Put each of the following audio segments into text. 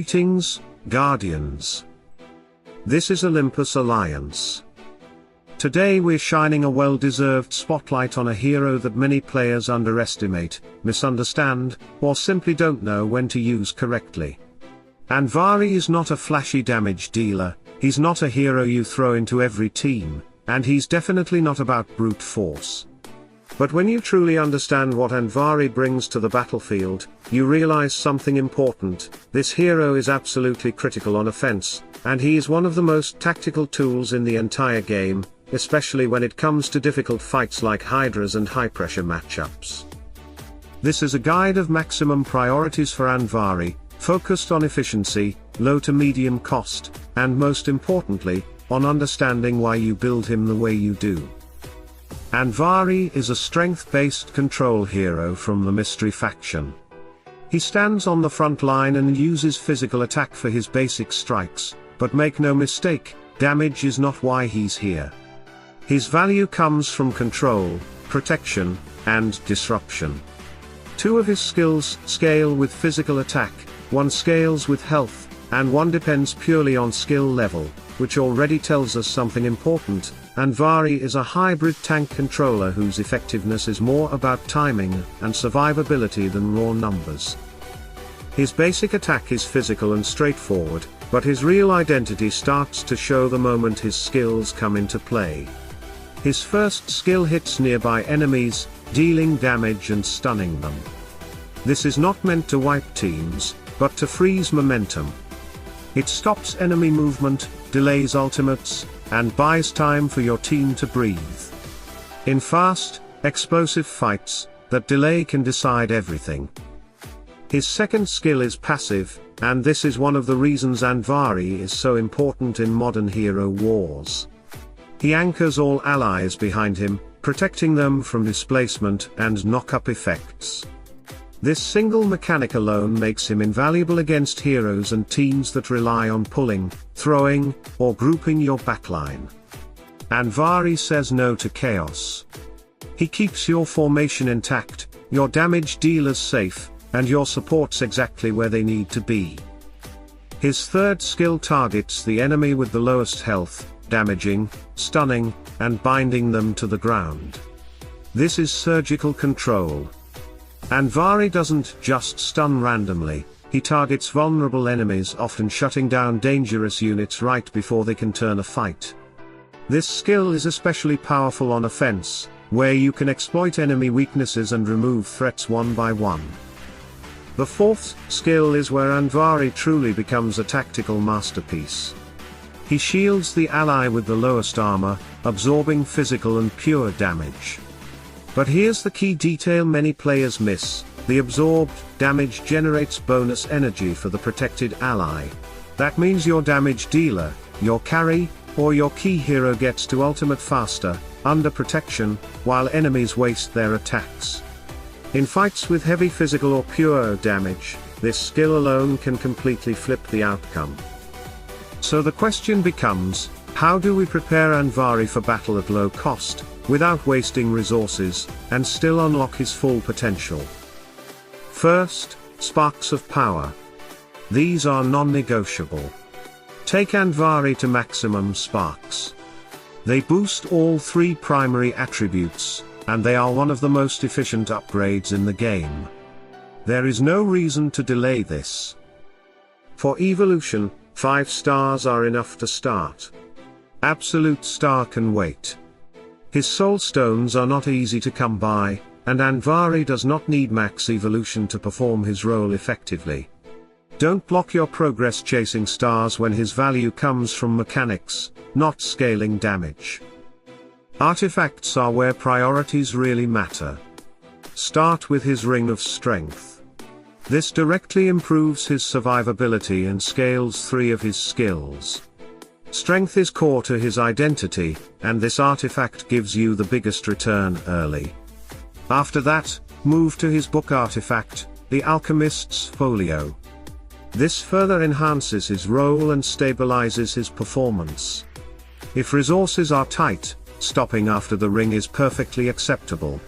Greetings, Guardians. This is Olympus Alliance. Today we're shining a well-deserved spotlight on a hero that many players underestimate, misunderstand, or simply don't know when to use correctly. Andvari is not a flashy damage dealer, he's not a hero you throw into every team, and he's definitely not about brute force. But when you truly understand what Andvari brings to the battlefield, you realize something important: this hero is absolutely critical on offense, and he is one of the most tactical tools in the entire game, especially when it comes to difficult fights like Hydras and high-pressure matchups. This is a guide of maximum priorities for Andvari, focused on efficiency, low to medium cost, and most importantly, on understanding why you build him the way you do. Andvari is a strength-based control hero from the Mystery faction. He stands on the front line and uses physical attack for his basic strikes, but make no mistake, damage is not why he's here. His value comes from control, protection, and disruption. Two of his skills scale with physical attack, one scales with health, and one depends purely on skill level, which already tells us something important. Andvari is a hybrid tank controller whose effectiveness is more about timing and survivability than raw numbers. His basic attack is physical and straightforward, but his real identity starts to show the moment his skills come into play. His first skill hits nearby enemies, dealing damage and stunning them. This is not meant to wipe teams, but to freeze momentum. It stops enemy movement, delays ultimates, and buys time for your team to breathe. In fast, explosive fights, that delay can decide everything. His second skill is passive, and this is one of the reasons Andvari is so important in modern hero wars. He anchors all allies behind him, protecting them from displacement and knock-up effects. This single mechanic alone makes him invaluable against heroes and teams that rely on pulling, throwing, or grouping your backline. Andvari says no to chaos. He keeps your formation intact, your damage dealers safe, and your supports exactly where they need to be. His third skill targets the enemy with the lowest health, damaging, stunning, and binding them to the ground. This is surgical control. Andvari doesn't just stun randomly, he targets vulnerable enemies, often shutting down dangerous units right before they can turn a fight. This skill is especially powerful on offense, where you can exploit enemy weaknesses and remove threats one by one. The fourth skill is where Andvari truly becomes a tactical masterpiece. He shields the ally with the lowest armor, absorbing physical and pure damage. But here's the key detail many players miss: the absorbed damage generates bonus energy for the protected ally. That means your damage dealer, your carry, or your key hero gets to ultimate faster, under protection, while enemies waste their attacks. In fights with heavy physical or pure damage, this skill alone can completely flip the outcome. So the question becomes, how do we prepare Andvari for battle at low cost, without wasting resources, and still unlock his full potential? First, sparks of power. These are non-negotiable. Take Andvari to maximum sparks. They boost all three primary attributes, and they are one of the most efficient upgrades in the game. There is no reason to delay this. For evolution, 5 stars are enough to start. Absolute star can wait. His soul stones are not easy to come by, and Andvari does not need max evolution to perform his role effectively. Don't block your progress chasing stars when his value comes from mechanics, not scaling damage. Artifacts are where priorities really matter. Start with his Ring of Strength. This directly improves his survivability and scales 3 of his skills. Strength is core to his identity, and this artifact gives you the biggest return early. After that, move to his book artifact, the Alchemist's Folio. This further enhances his role and stabilizes his performance. If resources are tight, stopping after the ring is perfectly acceptable.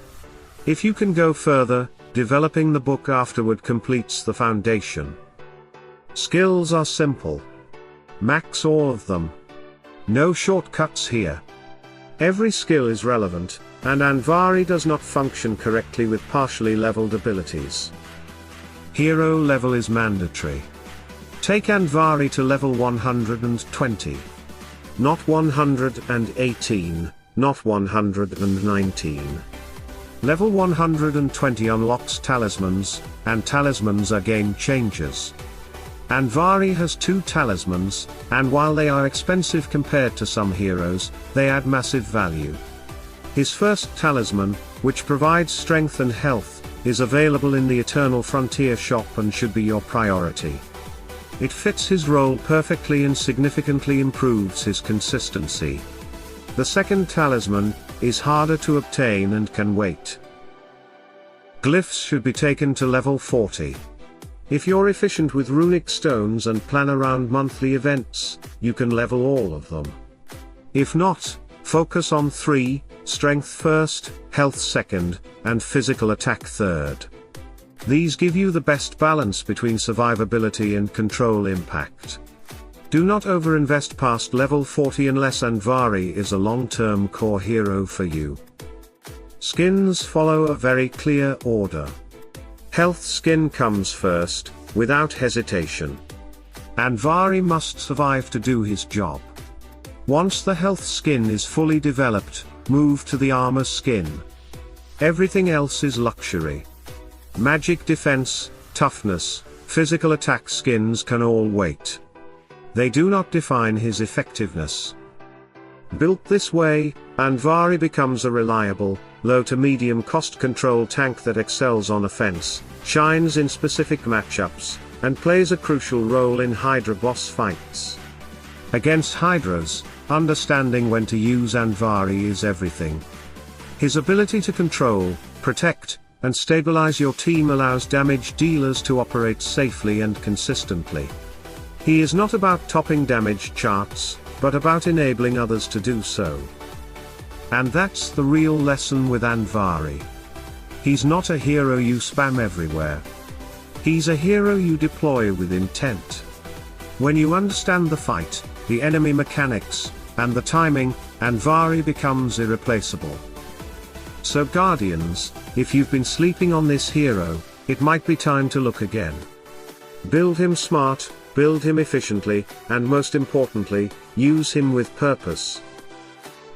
If you can go further, developing the book afterward completes the foundation. Skills are simple. Max all of them. No shortcuts here. Every skill is relevant, and Andvari does not function correctly with partially leveled abilities. Hero level is mandatory. Take Andvari to level 120. Not 118, not 119. Level 120 unlocks talismans, and talismans are game changers. Andvari has 2 talismans, and while they are expensive compared to some heroes, they add massive value. His first talisman, which provides strength and health, is available in the Eternal Frontier shop and should be your priority. It fits his role perfectly and significantly improves his consistency. The second talisman is harder to obtain and can wait. Glyphs should be taken to level 40. If you're efficient with runic stones and plan around monthly events, you can level all of them. If not, focus on 3, strength first, health second, and physical attack third. These give you the best balance between survivability and control impact. Do not overinvest past level 40 unless Andvari is a long-term core hero for you. Skins follow a very clear order. Health skin comes first, without hesitation. Andvari must survive to do his job. Once the health skin is fully developed, move to the armor skin. Everything else is luxury. Magic defense, toughness, physical attack skins can all wait. They do not define his effectiveness. Built this way, Andvari becomes a reliable, low to medium cost control tank that excels on offense, shines in specific matchups, and plays a crucial role in Hydra boss fights. Against Hydras, understanding when to use Andvari is everything. His ability to control, protect, and stabilize your team allows damage dealers to operate safely and consistently. He is not about topping damage charts, but about enabling others to do so. And that's the real lesson with Andvari. He's not a hero you spam everywhere. He's a hero you deploy with intent. When you understand the fight, the enemy mechanics, and the timing, Andvari becomes irreplaceable. So Guardians, if you've been sleeping on this hero, it might be time to look again. Build him smart, build him efficiently, and most importantly, use him with purpose.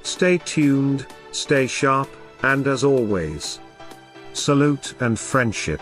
Stay tuned, stay sharp, and as always, salute and friendship.